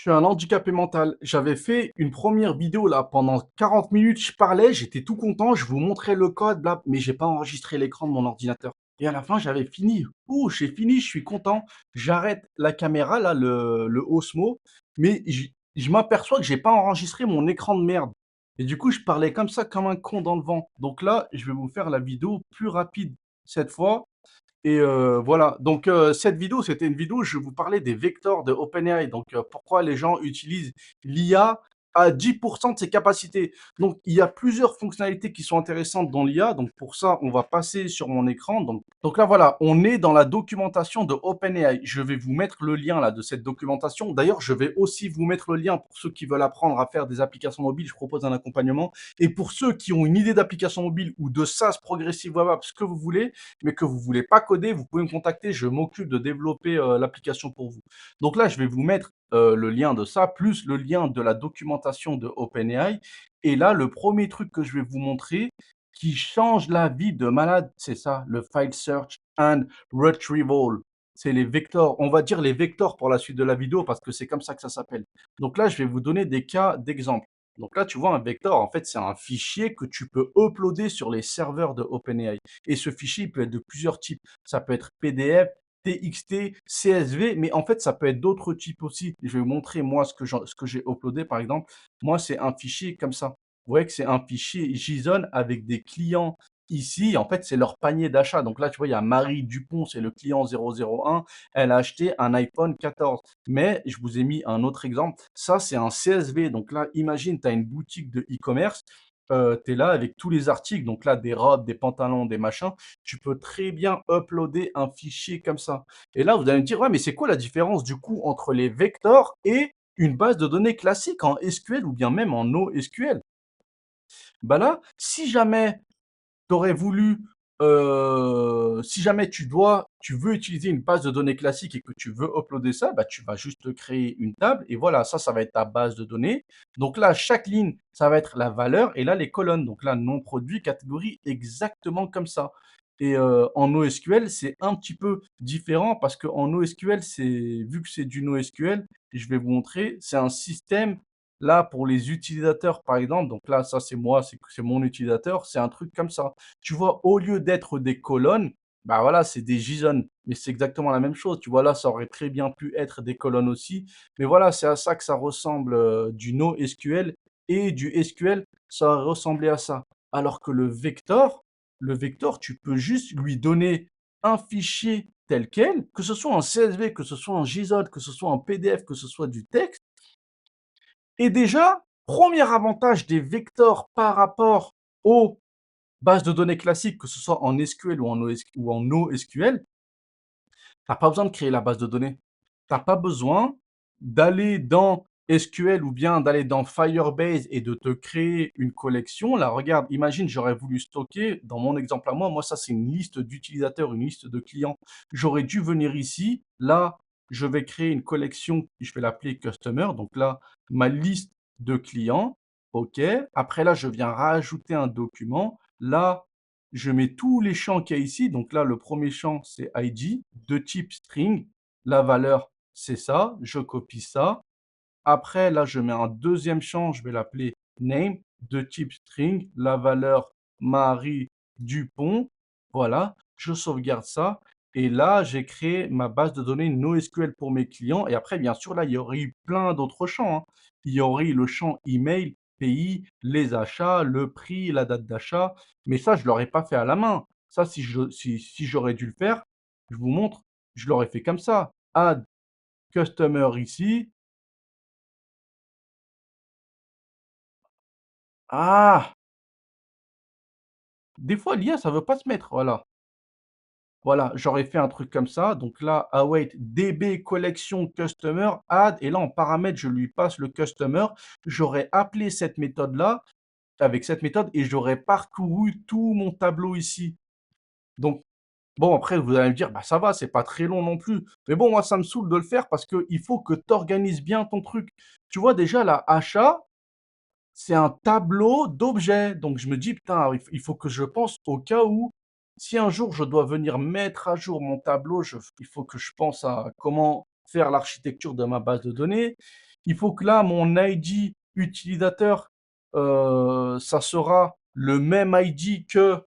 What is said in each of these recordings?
Je suis un handicapé mental. J'avais fait une première vidéo là pendant 40 minutes, je parlais, j'étais tout content, je vous montrais le code, bla, mais j'ai pas enregistré l'écran de mon ordinateur. Et à la fin, j'avais fini. Ouh, j'ai fini, je suis content. J'arrête la caméra là, le Osmo, mais je m'aperçois que j'ai pas enregistré mon écran de merde. Et du coup, je parlais comme ça, comme un con dans le vent. Donc là, je vais vous faire la vidéo plus rapide cette fois. Et voilà, donc cette vidéo, c'était une vidéo où je vous parlais des vecteurs de OpenAI, donc pourquoi les gens utilisent l'IA à 10 de ses capacités. Donc il y a plusieurs fonctionnalités qui sont intéressantes dans l'IA, donc pour ça, on va passer sur mon écran. Donc là, voilà, on est dans la documentation de OpenAI. Je vais vous mettre le lien là de cette documentation. D'ailleurs, je vais aussi vous mettre le lien pour ceux qui veulent apprendre à faire des applications mobiles. Je propose un accompagnement. Et pour ceux qui ont une idée d'application mobile ou de SaaS progressive web app, ce que vous voulez, mais que vous ne voulez pas coder, vous pouvez me contacter. Je m'occupe de développer l'application pour vous. Donc là, je vais vous mettre le lien de ça, plus le lien de la documentation de OpenAI. Et là, le premier truc que je vais vous montrer, qui change la vie de malade, c'est ça, le file search and retrieval. C'est les vecteurs, on va dire les vecteurs pour la suite de la vidéo parce que c'est comme ça que ça s'appelle. Donc là, je vais vous donner des cas d'exemple. Donc là, tu vois, un vecteur, en fait, c'est un fichier que tu peux uploader sur les serveurs de OpenAI. Et ce fichier, il peut être de plusieurs types. Ça peut être PDF, TXT, CSV, mais en fait, ça peut être d'autres types aussi. Je vais vous montrer, moi, ce que j'ai uploadé, par exemple. Moi, c'est un fichier comme ça. Vous voyez que c'est un fichier JSON avec des clients ici. En fait, c'est leur panier d'achat. Donc là, tu vois, il y a Marie Dupont, c'est le client 001. Elle a acheté un iPhone 14. Mais je vous ai mis un autre exemple. Ça, c'est un CSV. Donc là, imagine, tu as une boutique de e-commerce. Tu es là avec tous les articles. Donc là, des robes, des pantalons, des machins. Tu peux très bien uploader un fichier comme ça. Et là, vous allez me dire, ouais, mais c'est quoi la différence du coup entre les vecteurs et une base de données classique en SQL ou bien même en NoSQL? Bah là, si jamais tu aurais voulu, si jamais tu veux utiliser une base de données classique et que tu veux uploader ça, bah, tu vas juste créer une table et voilà, ça va être ta base de données. Donc là, chaque ligne, ça va être la valeur et là, les colonnes. Donc là, nom produit, catégorie, exactement comme ça. Et en NoSQL, c'est un petit peu différent parce qu'en NoSQL, vu que c'est du NoSQL, je vais vous montrer, c'est un système. Là, pour les utilisateurs, par exemple, donc là, ça, c'est moi, c'est mon utilisateur, c'est un truc comme ça. Tu vois, au lieu d'être des colonnes, bah voilà, c'est des JSON, mais c'est exactement la même chose. Tu vois, là, ça aurait très bien pu être des colonnes aussi. Mais voilà, c'est à ça que ça ressemble du NoSQL et du SQL, ça aurait ressemblé à ça. Alors que le vecteur, tu peux juste lui donner un fichier tel quel, que ce soit un CSV, que ce soit un JSON, que ce soit un PDF, que ce soit du texte. Et déjà, premier avantage des vecteurs par rapport aux bases de données classiques, que ce soit en SQL ou en NoSQL, tu as pas besoin de créer la base de données. Tu as pas besoin d'aller dans SQL ou bien d'aller dans Firebase et de te créer une collection. Là, regarde, imagine, j'aurais voulu stocker, dans mon exemple à moi, ça c'est une liste d'utilisateurs, une liste de clients. J'aurais dû venir ici, là, je vais créer une collection, je vais l'appeler Customer. Donc là, ma liste de clients, OK. Après là, je viens rajouter un document. Là, je mets tous les champs qu'il y a ici. Donc là, le premier champ, c'est ID de type string. La valeur, c'est ça. Je copie ça. Après, là, je mets un deuxième champ. Je vais l'appeler name de type string. La valeur Marie Dupont. Voilà. Je sauvegarde ça. Et là, j'ai créé ma base de données NoSQL pour mes clients. Et après, bien sûr, là, il y aurait eu plein d'autres champs, hein. Il y aurait eu le champ email, pays, les achats, le prix, la date d'achat. Mais ça, je ne l'aurais pas fait à la main. Ça, si j'aurais dû le faire, je vous montre, je l'aurais fait comme ça. Add customer ici. Ah! Des fois, l'IA, ça veut pas se mettre. Voilà. Voilà, j'aurais fait un truc comme ça. Donc là, await DB collection customer add. Et là, en paramètre, je lui passe le customer. J'aurais appelé cette méthode-là avec cette méthode et j'aurais parcouru tout mon tableau ici. Donc, bon, après, vous allez me dire, bah ça va, c'est pas très long non plus. Mais bon, moi, ça me saoule de le faire parce qu'il faut que tu organises bien ton truc. Tu vois, déjà, là, achat, c'est un tableau d'objets. Donc, je me dis, putain, il faut que je pense au cas où, si un jour je dois venir mettre à jour mon tableau, il faut que je pense à comment faire l'architecture de ma base de données. Il faut que là, mon ID utilisateur, ça sera le même ID que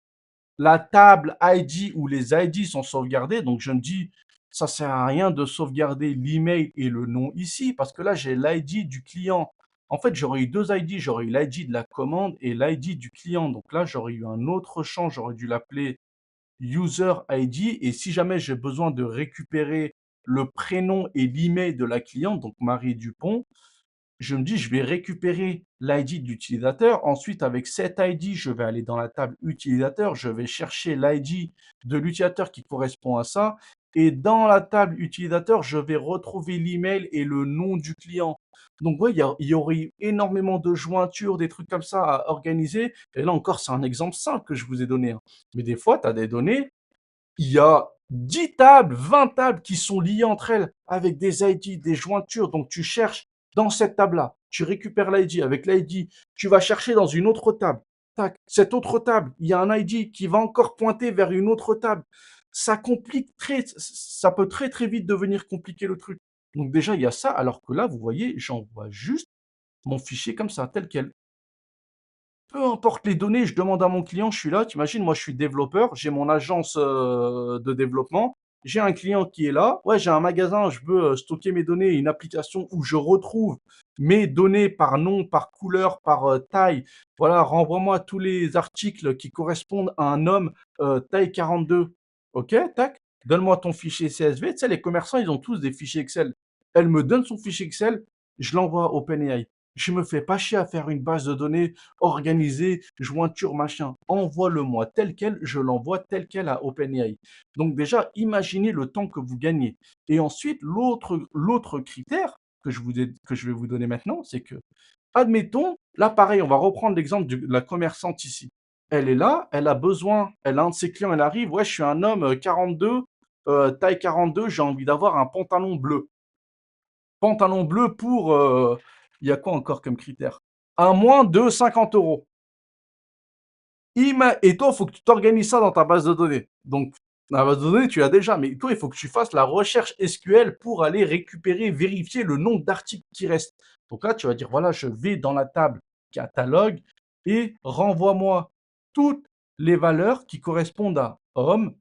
la table ID où les ID sont sauvegardés. Donc, je me dis, ça sert à rien de sauvegarder l'email et le nom ici parce que là, j'ai l'ID du client. En fait, j'aurais eu deux ID. J'aurais eu l'ID de la commande et l'ID du client. Donc là, j'aurais eu un autre champ. J'aurais dû l'appeler User ID. Et si jamais j'ai besoin de récupérer le prénom et l'email de la cliente, donc Marie Dupont, je me dis, je vais récupérer l'ID de l'utilisateur. Ensuite, avec cet ID, je vais aller dans la table utilisateur. Je vais chercher l'ID de l'utilisateur qui correspond à ça. Et dans la table utilisateur, je vais retrouver l'email et le nom du client. Donc, ouais, il y aurait eu énormément de jointures, des trucs comme ça à organiser. Et là encore, c'est un exemple simple que je vous ai donné, hein. Mais des fois, tu as des données, il y a 10 tables, 20 tables qui sont liées entre elles avec des ID, des jointures. Donc, tu cherches dans cette table-là, tu récupères l'ID. Avec l'ID, tu vas chercher dans une autre table. Tac, cette autre table, il y a un ID qui va encore pointer vers une autre table. Ça complique ça peut très très vite devenir compliqué le truc. Donc déjà, il y a ça, alors que là, vous voyez, j'envoie juste mon fichier comme ça, tel quel. Peu importe les données, je demande à mon client, je suis là, tu imagines, moi je suis développeur, j'ai mon agence de développement, j'ai un client qui est là, ouais, j'ai un magasin, je veux stocker mes données, une application où je retrouve mes données par nom, par couleur, par taille. Voilà, renvoie-moi tous les articles qui correspondent à un homme taille 42. Ok, tac, donne-moi ton fichier CSV. Tu sais, les commerçants, ils ont tous des fichiers Excel. Elle me donne son fichier Excel, je l'envoie à OpenAI. Je me fais pas chier à faire une base de données organisée, jointure, machin. Envoie-le-moi tel quel, je l'envoie tel quel à OpenAI. Donc déjà, imaginez le temps que vous gagnez. Et ensuite, l'autre critère que je vais vous donner maintenant, c'est que, admettons, là pareil, on va reprendre l'exemple de la commerçante ici. Elle est là, elle a besoin, elle a un de ses clients, elle arrive, ouais, je suis un homme 42, taille 42, j'ai envie d'avoir un pantalon bleu. Pantalon bleu pour, il y a quoi encore comme critère? Un moins de 50 euros. Et toi, il faut que tu t'organises ça dans ta base de données. Donc, la base de données, tu l'as déjà, mais toi, il faut que tu fasses la recherche SQL pour aller récupérer, vérifier le nombre d'articles qui restent. Donc là, tu vas dire, voilà, je vais dans la table catalogue et renvoie-moi toutes les valeurs qui correspondent à homme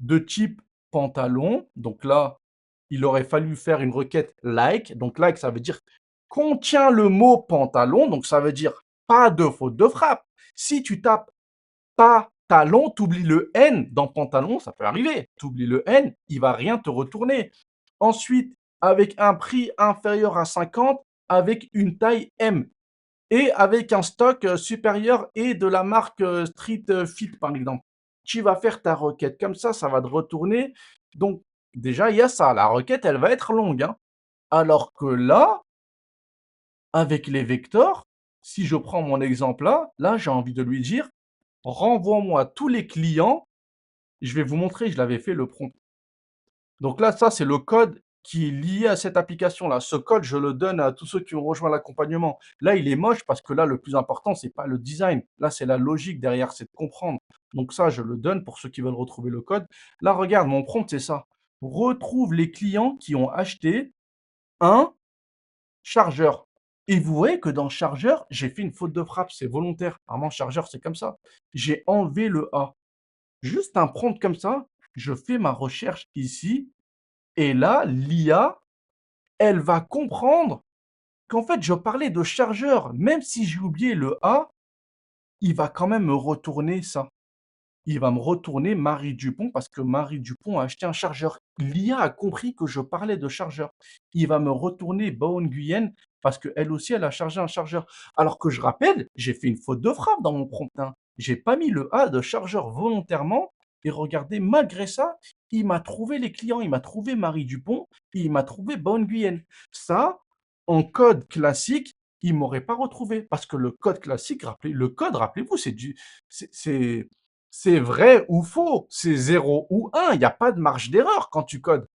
de type pantalon. Donc là, il aurait fallu faire une requête like. Donc like, ça veut dire contient le mot pantalon. Donc ça veut dire pas de faute de frappe. Si tu tapes pas talon, tu oublies le N dans pantalon, ça peut arriver. Tu oublies le N, il va rien te retourner. Ensuite, avec un prix inférieur à 50, avec une taille M et avec un stock supérieur et de la marque Street Fit, par exemple. Tu vas faire ta requête comme ça va te retourner. Donc, déjà, il y a ça. La requête, elle va être longue, hein. Alors que là, avec les vecteurs, si je prends mon exemple là, j'ai envie de lui dire, renvoie-moi tous les clients. Je vais vous montrer, je l'avais fait le prompt. Donc là, ça, c'est le code qui est lié à cette application-là. Ce code, je le donne à tous ceux qui ont rejoint l'accompagnement. Là, il est moche parce que là, le plus important, c'est pas le design. Là, c'est la logique derrière, c'est de comprendre. Donc ça, je le donne pour ceux qui veulent retrouver le code. Là, regarde, mon prompt, c'est ça. Retrouve les clients qui ont acheté un chargeur. Et vous voyez que dans chargeur, j'ai fait une faute de frappe, c'est volontaire. Vraiment, chargeur, c'est comme ça. J'ai enlevé le A. Juste un prompt comme ça, je fais ma recherche ici et là, l'IA, elle va comprendre qu'en fait, je parlais de chargeur. Même si j'ai oublié le A, il va quand même me retourner ça. Il va me retourner Marie Dupont parce que Marie Dupont a acheté un chargeur. L'IA a compris que je parlais de chargeur. Il va me retourner Baon Guyenne parce qu'elle aussi, elle a chargé un chargeur. Alors que je rappelle, j'ai fait une faute de frappe dans mon prompt, hein. J'ai pas mis le A de chargeur volontairement. Et regardez, malgré ça, il m'a trouvé les clients, il m'a trouvé Marie Dupont et il m'a trouvé Baon Guyenne. Ça, en code classique, il m'aurait pas retrouvé parce que le code classique, rappelez-vous, c'est c'est vrai ou faux, c'est 0 ou 1, il n'y a pas de marge d'erreur quand tu codes.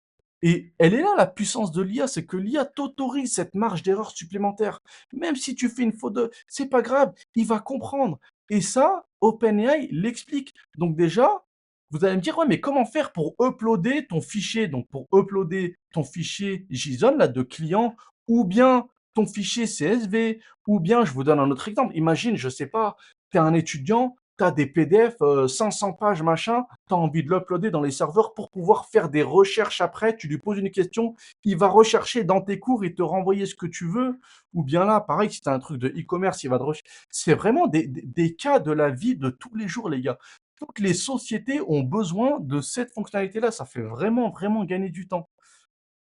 Et elle est là la puissance de l'IA, c'est que l'IA t'autorise cette marge d'erreur supplémentaire. Même si tu fais une faute de, c'est pas grave, il va comprendre. Et ça, OpenAI l'explique. Donc déjà, vous allez me dire, ouais, mais comment faire pour uploader ton fichier? Donc pour uploader ton fichier JSON là de client ou bien ton fichier CSV, ou bien, je vous donne un autre exemple. Imagine, je sais pas, tu es un étudiant, tu as des PDF, 500 pages, machin, tu as envie de l'uploader dans les serveurs pour pouvoir faire des recherches après. Tu lui poses une question, il va rechercher dans tes cours et te renvoyer ce que tu veux. Ou bien là, pareil, si tu as un truc de e-commerce, il va te rechercher. C'est vraiment des cas de la vie de tous les jours, les gars. Toutes les sociétés ont besoin de cette fonctionnalité-là. Ça fait vraiment, vraiment gagner du temps.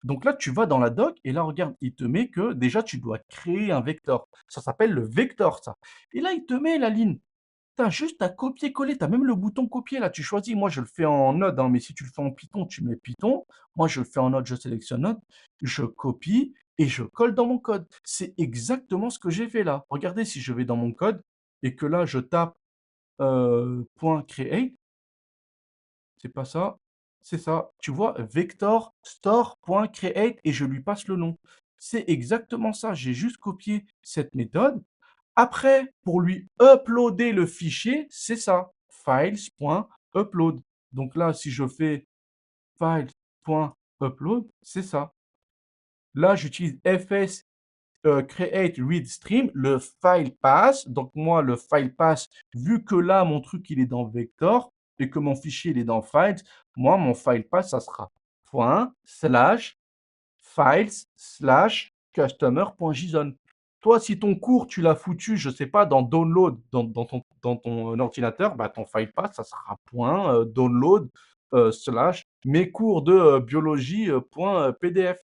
Donc là, tu vas dans la doc et là, regarde, il te met que déjà, tu dois créer un vecteur. Ça s'appelle le vecteur, ça. Et là, il te met la ligne. Tu as juste à copier-coller. Tu as même le bouton copier là. Tu choisis. Moi, je le fais en Node, hein, mais si tu le fais en Python, tu mets Python. Moi, je le fais en Node, je sélectionne Node, je copie et je colle dans mon code. C'est exactement ce que j'ai fait là. Regardez si je vais dans mon code et que là, je tape .create, c'est pas ça, c'est ça. Tu vois, vector store.create et je lui passe le nom. C'est exactement ça. J'ai juste copié cette méthode. Après, pour lui uploader le fichier, c'est ça, files.upload. Donc là, si je fais files.upload, c'est ça. Là, j'utilise fs create read stream, le file pass. Donc moi, le file pass, vu que là, mon truc, il est dans vector et que mon fichier, il est dans files, moi, mon file pass, ça sera point slash files slash customer.json. Toi, si ton cours, tu l'as foutu, je sais pas, dans download dans ton ordinateur, bah, ton file path, ça sera point download slash mes cours de biologie point PDF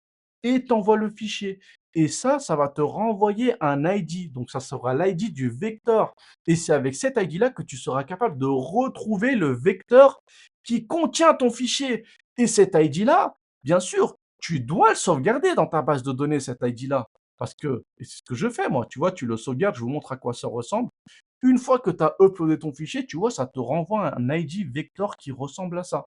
et t'envoies le fichier. Et ça va te renvoyer un ID. Donc, ça sera l'ID du vecteur. Et c'est avec cet ID-là que tu seras capable de retrouver le vecteur qui contient ton fichier. Et cet ID-là, bien sûr, tu dois le sauvegarder dans ta base de données, cet ID-là. Parce que, et c'est ce que je fais moi, tu vois, tu le sauvegardes, je vous montre à quoi ça ressemble. Une fois que tu as uploadé ton fichier, tu vois, ça te renvoie un ID vector qui ressemble à ça.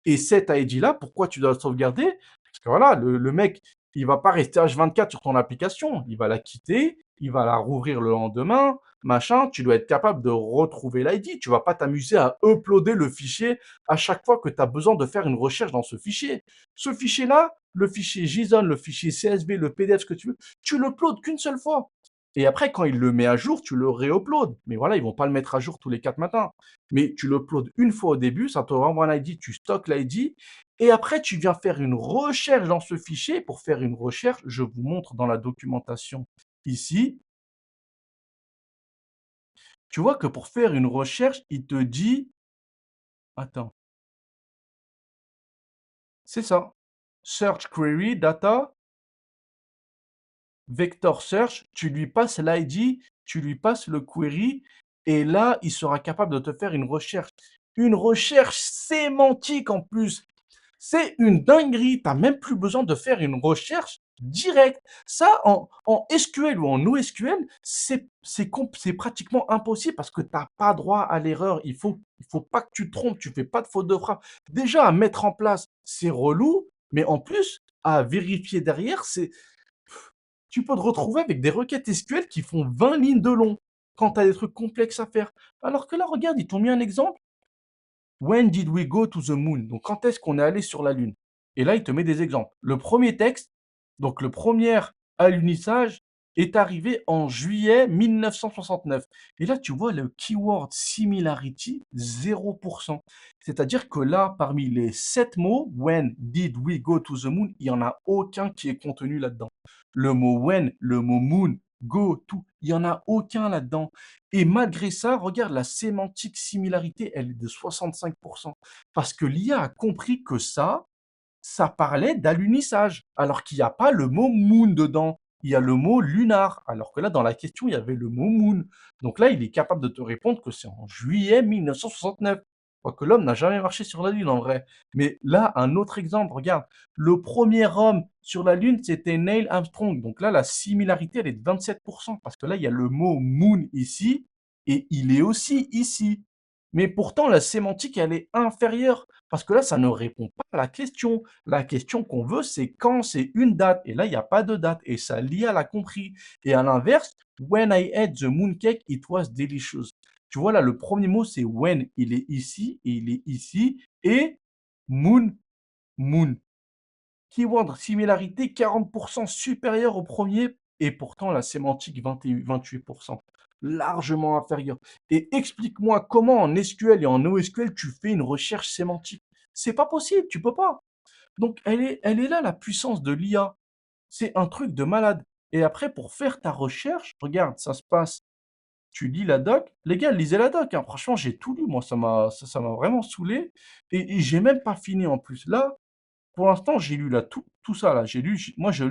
Et cet ID-là, pourquoi tu dois le sauvegarder? Parce que voilà, le mec, il va pas rester H24 sur ton application. Il va la quitter, il va la rouvrir le lendemain, machin. Tu dois être capable de retrouver l'ID. Tu vas pas t'amuser à uploader le fichier à chaque fois que tu as besoin de faire une recherche dans ce fichier. Ce fichier-là, le fichier JSON, le fichier CSV, le PDF, ce que tu l'uploades qu'une seule fois. Et après, quand il le met à jour, tu le réuploades. Mais voilà, ils vont pas le mettre à jour tous les 4 matins. Mais tu l'uploades une fois au début, ça te renvoie un ID, tu stockes l'ID, et après tu viens faire une recherche dans ce fichier. Pour faire une recherche, je vous montre dans la documentation ici. Tu vois que pour faire une recherche, il te dit, attends, c'est ça, Search Query Data, Vector Search, tu lui passes l'ID, tu lui passes le query, et là, il sera capable de te faire une recherche. Une recherche sémantique en plus. C'est une dinguerie. Tu as même plus besoin de faire une recherche directe. Ça, en SQL ou en NoSQL, c'est pratiquement impossible parce que tu n'as pas droit à l'erreur. Il faut pas que tu te trompes, tu fais pas de faute de frappe. Déjà, à mettre en place, c'est relou, mais en plus, à vérifier derrière, tu peux te retrouver avec des requêtes SQL qui font 20 lignes de long quand tu as des trucs complexes à faire. Alors que là, regarde, ils t'ont mis un exemple. When did we go to the moon? Donc, quand est-ce qu'on est allé sur la Lune? Et là, il te met des exemples. Le premier texte, donc le premier alunissage, est arrivé en juillet 1969. Et là, tu vois le keyword similarity, 0%. C'est-à-dire que là, parmi les 7 mots, when did we go to the moon, il n'y en a aucun qui est contenu là-dedans. Le mot when, le mot moon, go, to, il n'y en a aucun là-dedans. Et malgré ça, regarde, la sémantique similarité, elle est de 65%. Parce que l'IA a compris que ça parlait d'alunissage, alors qu'il n'y a pas le mot moon dedans. Il y a le mot lunar, alors que là, dans la question, il y avait le mot moon. Donc là, il est capable de te répondre que c'est en juillet 1969. Quoique l'homme n'a jamais marché sur la Lune en vrai. Mais là, un autre exemple, regarde. Le premier homme sur la Lune, c'était Neil Armstrong. Donc là, la similarité, elle est de 27%. Parce que là, il y a le mot moon ici, et il est aussi ici. Mais pourtant, la sémantique, elle est inférieure. Parce que là, ça ne répond pas à la question. La question qu'on veut, c'est quand c'est une date. Et là, il n'y a pas de date. Et ça, l'IA l'a compris. Et à l'inverse, when I ate the mooncake, it was delicious. Tu vois, là, le premier mot, c'est when. Il est ici et il est ici. Et moon, moon. Keyword similarité 40% supérieur au premier et pourtant la sémantique 28%, largement inférieur. Et explique-moi comment en SQL et en NoSQL tu fais une recherche sémantique. C'est pas possible, tu peux pas. Donc elle est là la puissance de l'IA. C'est un truc de malade. Et après, pour faire ta recherche, regarde, ça se passe. Tu lis la doc. Les gars, lisez la doc, hein. Franchement, j'ai tout lu. Moi, ça m'a vraiment saoulé. Et j'ai même pas fini en plus. Là, pour l'instant, j'ai lu là tout ça là. J'ai lu, moi, je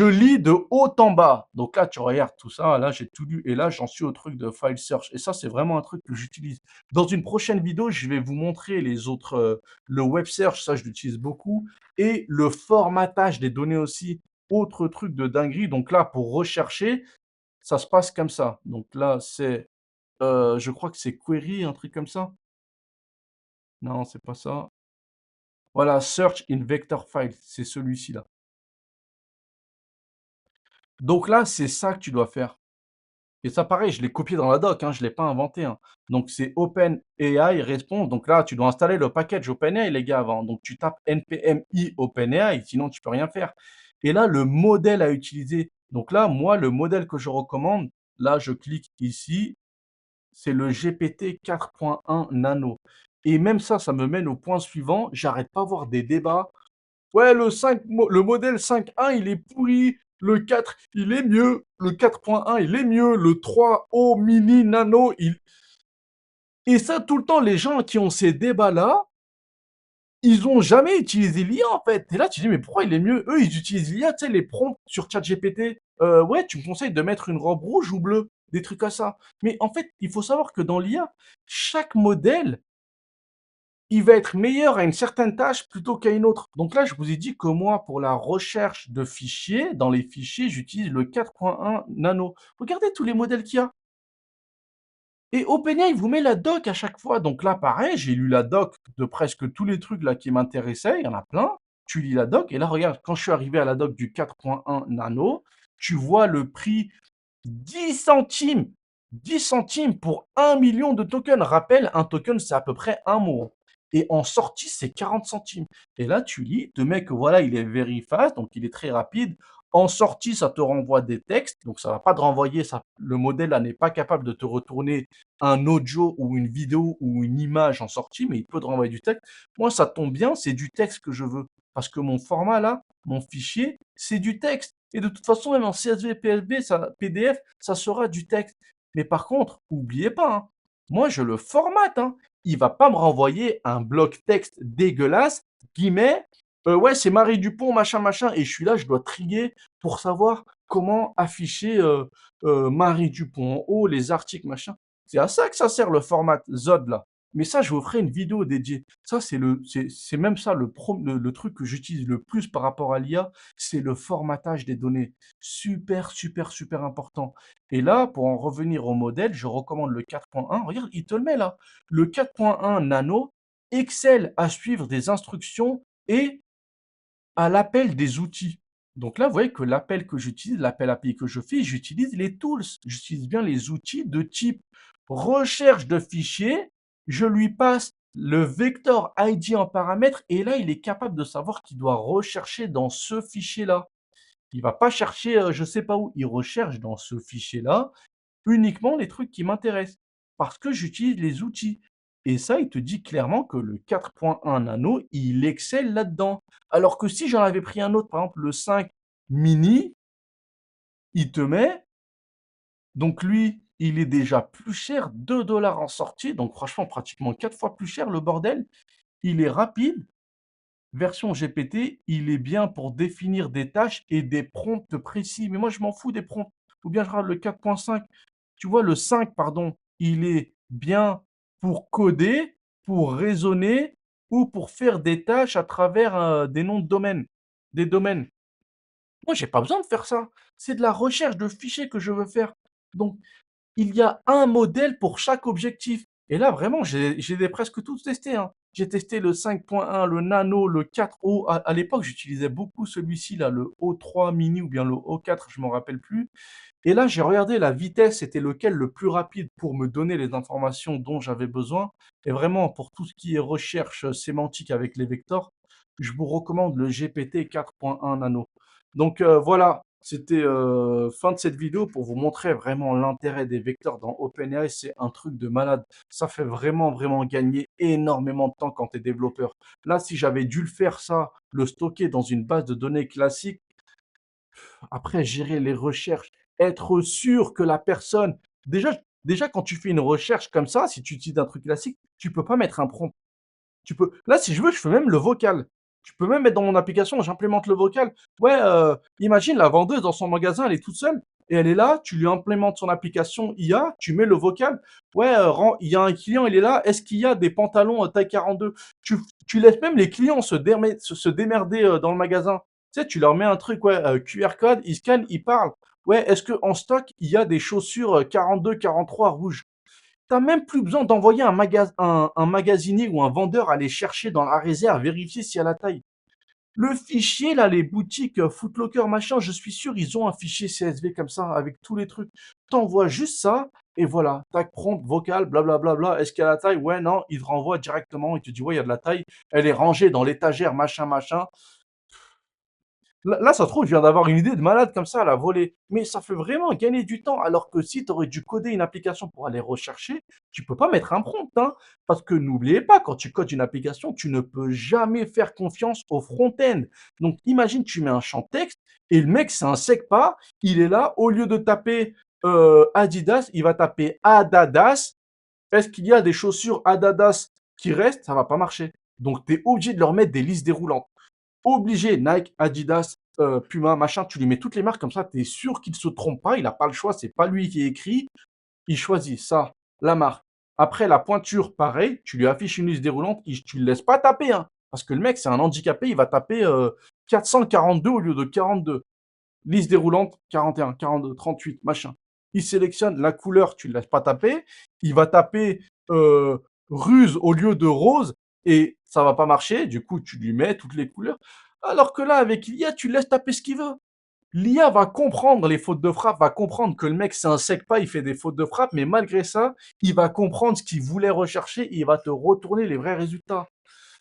lis de haut en bas. Donc là, tu regardes tout ça. Là, j'ai tout lu. Et là, j'en suis au truc de file search. Et ça, c'est vraiment un truc que j'utilise. Dans une prochaine vidéo, je vais vous montrer les autres, le web search. Ça, je l'utilise beaucoup. Et le formatage des données aussi. Autre truc de dinguerie. Donc là, pour rechercher, ça se passe comme ça. Donc là, c'est, je crois que c'est query, un truc comme ça. Non, c'est pas ça. Voilà, search in vector file, c'est celui-ci là. Donc là, c'est ça que tu dois faire. Et ça, pareil, je l'ai copié dans la doc, hein, je ne l'ai pas inventé, hein. Donc c'est OpenAI Response. Donc là, tu dois installer le package OpenAI, les gars, avant. Donc tu tapes npm i OpenAI, sinon tu peux rien faire. Et là, le modèle à utiliser. Donc là, moi, le modèle que je recommande, là, je clique ici, c'est le GPT 4.1 Nano. Et même ça me mène au point suivant. J'arrête pas de voir des débats. Ouais, le modèle 5.1, il est pourri. Le 4, il est mieux. Le 4.1, il est mieux. Le 3O mini nano, il... Et ça, tout le temps, les gens qui ont ces débats-là, ils ont jamais utilisé l'IA, en fait. Et là, tu dis, mais pourquoi il est mieux? Eux, ils utilisent l'IA, tu sais, les prompts sur ChatGPT. Ouais, tu me conseilles de mettre une robe rouge ou bleue, des trucs comme ça. Mais en fait, il faut savoir que dans l'IA, chaque modèle, il va être meilleur à une certaine tâche plutôt qu'à une autre. Donc là, je vous ai dit que moi, pour la recherche de fichiers, dans les fichiers, j'utilise le 4.1 Nano. Regardez tous les modèles qu'il y a. Et OpenAI vous met la doc à chaque fois. Donc là, pareil, j'ai lu la doc de presque tous les trucs là qui m'intéressaient. Il y en a plein. Tu lis la doc. Et là, regarde, quand je suis arrivé à la doc du 4.1 Nano, tu vois le prix 10 centimes. 10 centimes pour 1 million de tokens. Rappel, un token, c'est à peu près un mot. Et en sortie, c'est 40 centimes. Et là, tu lis, te mets que voilà, il est very fast, donc il est très rapide. En sortie, ça te renvoie des textes, donc ça ne va pas te renvoyer, ça, le modèle là n'est pas capable de te retourner un audio ou une vidéo ou une image en sortie, mais il peut te renvoyer du texte. Moi, ça tombe bien, c'est du texte que je veux. Parce que mon format là, mon fichier, c'est du texte. Et de toute façon, même en CSV, PLB, ça, PDF, ça sera du texte. Mais par contre, n'oubliez pas, hein, moi je le formate. Hein. Il va pas me renvoyer un bloc texte dégueulasse, guillemets, ouais, c'est Marie Dupont, machin, machin, et je suis là, je dois trier pour savoir comment afficher Marie Dupont en haut, les articles, machin. C'est à ça que ça sert le format ZOD là. Mais ça, je vous ferai une vidéo dédiée. Ça, c'est même ça le truc que j'utilise le plus par rapport à l'IA, c'est le formatage des données. Super, super, super important. Et là, pour en revenir au modèle, je recommande le 4.1. Regarde, il te le met là. Le 4.1 Nano excelle à suivre des instructions et à l'appel des outils. Donc là, vous voyez que l'appel que j'utilise, l'appel API que je fais, j'utilise les tools. J'utilise bien les outils de type recherche de fichiers. Je lui passe le vector ID en paramètre et là, il est capable de savoir qu'il doit rechercher dans ce fichier-là. Il ne va pas chercher, je ne sais pas où. Il recherche dans ce fichier-là uniquement les trucs qui m'intéressent parce que j'utilise les outils. Et ça, il te dit clairement que le 4.1 Nano, il excelle là-dedans. Alors que si j'en avais pris un autre, par exemple le 5 mini, il te met, donc lui, il est déjà plus cher, 2 dollars en sortie, donc franchement pratiquement 4 fois plus cher le bordel. Il est rapide, version GPT, il est bien pour définir des tâches et des prompts précis. Mais moi, je m'en fous des prompts. Ou bien je regarde le 4.5. Tu vois, le 5, pardon, il est bien pour coder, pour raisonner ou pour faire des tâches à travers des noms de domaines, des domaines. Moi, j'ai pas besoin de faire ça. C'est de la recherche de fichiers que je veux faire. Donc, il y a un modèle pour chaque objectif. Et là, vraiment, j'ai presque tous testés. Hein. J'ai testé le 5.1, le Nano, le 4O. À l'époque, j'utilisais beaucoup celui-ci, là, le O3 mini ou bien le O4, je ne m'en rappelle plus. Et là, j'ai regardé la vitesse, c'était lequel le plus rapide pour me donner les informations dont j'avais besoin. Et vraiment, pour tout ce qui est recherche sémantique avec les vecteurs, je vous recommande le GPT 4.1 Nano. Donc voilà, c'était fin de cette vidéo pour vous montrer vraiment l'intérêt des vecteurs dans OpenAI. C'est un truc de malade. Ça fait vraiment, vraiment gagner énormément de temps quand tu es développeur. Là, si j'avais dû le faire ça, le stocker dans une base de données classique, après gérer les recherches, être sûr que la personne... Déjà, quand tu fais une recherche comme ça, si tu utilises un truc classique, tu peux pas mettre un prompt. Tu peux... Là, si je veux, je fais même le vocal. Tu peux même mettre dans mon application, j'implémente le vocal. Ouais, imagine la vendeuse dans son magasin, elle est toute seule et elle est là, tu lui implémentes son application IA, tu mets le vocal. Ouais, il y a un client, il est là, est-ce qu'il y a des pantalons taille 42? Tu laisses même les clients se démerder dans le magasin. Tu sais, tu leur mets un truc, ouais, QR code, ils scannent, ils parlent. Ouais, est-ce qu'en stock, il y a des chaussures 42, 43 rouges? T'as même plus besoin d'envoyer un magasinier ou un vendeur aller chercher dans la réserve, vérifier s'il y a la taille. Le fichier, là, les boutiques Foot Locker, machin, je suis sûr, ils ont un fichier CSV comme ça, avec tous les trucs. T'envoies juste ça, et voilà. Tac, prompt, vocal, blablabla. Est-ce qu'il y a la taille? Ouais, non, il te renvoie directement, il te dit, ouais, il y a de la taille. Elle est rangée dans l'étagère, machin, machin. Là, ça se trouve, je viens d'avoir une idée de malade comme ça à la volée. Mais ça fait vraiment gagner du temps. Alors que si tu aurais dû coder une application pour aller rechercher, tu peux pas mettre un prompt, hein. Parce que n'oubliez pas, quand tu codes une application, tu ne peux jamais faire confiance au front-end. Donc, imagine, tu mets un champ texte et le mec, c'est un sec-pas. Il est là, au lieu de taper Adidas, il va taper Adadas. Est-ce qu'il y a des chaussures Adidas qui restent? Ça va pas marcher. Donc, tu es obligé de leur mettre des listes déroulantes. Obligé, Nike, Adidas, Puma, machin, tu lui mets toutes les marques comme ça, tu es sûr qu'il ne se trompe pas, il n'a pas le choix, c'est pas lui qui écrit, il choisit ça, la marque. Après, la pointure, pareil, tu lui affiches une liste déroulante, tu ne le laisses pas taper, hein, parce que le mec, c'est un handicapé, il va taper 442 au lieu de 42. Liste déroulante, 41, 42, 38, machin. Il sélectionne la couleur, tu ne le laisses pas taper. Il va taper ruse au lieu de rose et ça va pas marcher. Du coup, tu lui mets toutes les couleurs. Alors que là, avec l'IA, tu le laisses taper ce qu'il veut. L'IA va comprendre les fautes de frappe, va comprendre que le mec, c'est un sec-pas, il fait des fautes de frappe, mais malgré ça, il va comprendre ce qu'il voulait rechercher et il va te retourner les vrais résultats.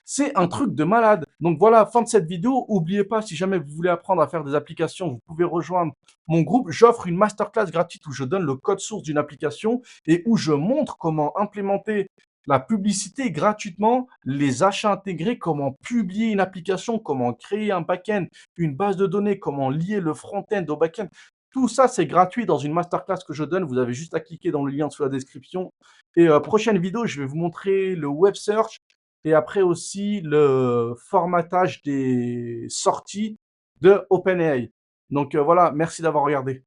C'est un truc de malade. Donc voilà, fin de cette vidéo. N'oubliez pas, si jamais vous voulez apprendre à faire des applications, vous pouvez rejoindre mon groupe. J'offre une masterclass gratuite où je donne le code source d'une application et où je montre comment implémenter la publicité gratuitement, les achats intégrés, comment publier une application, comment créer un back-end, une base de données, comment lier le front-end au back-end. Tout ça, c'est gratuit dans une masterclass que je donne. Vous avez juste à cliquer dans le lien sous la description. Et prochaine vidéo, je vais vous montrer le web search et après aussi le formatage des sorties de OpenAI. Donc voilà, merci d'avoir regardé.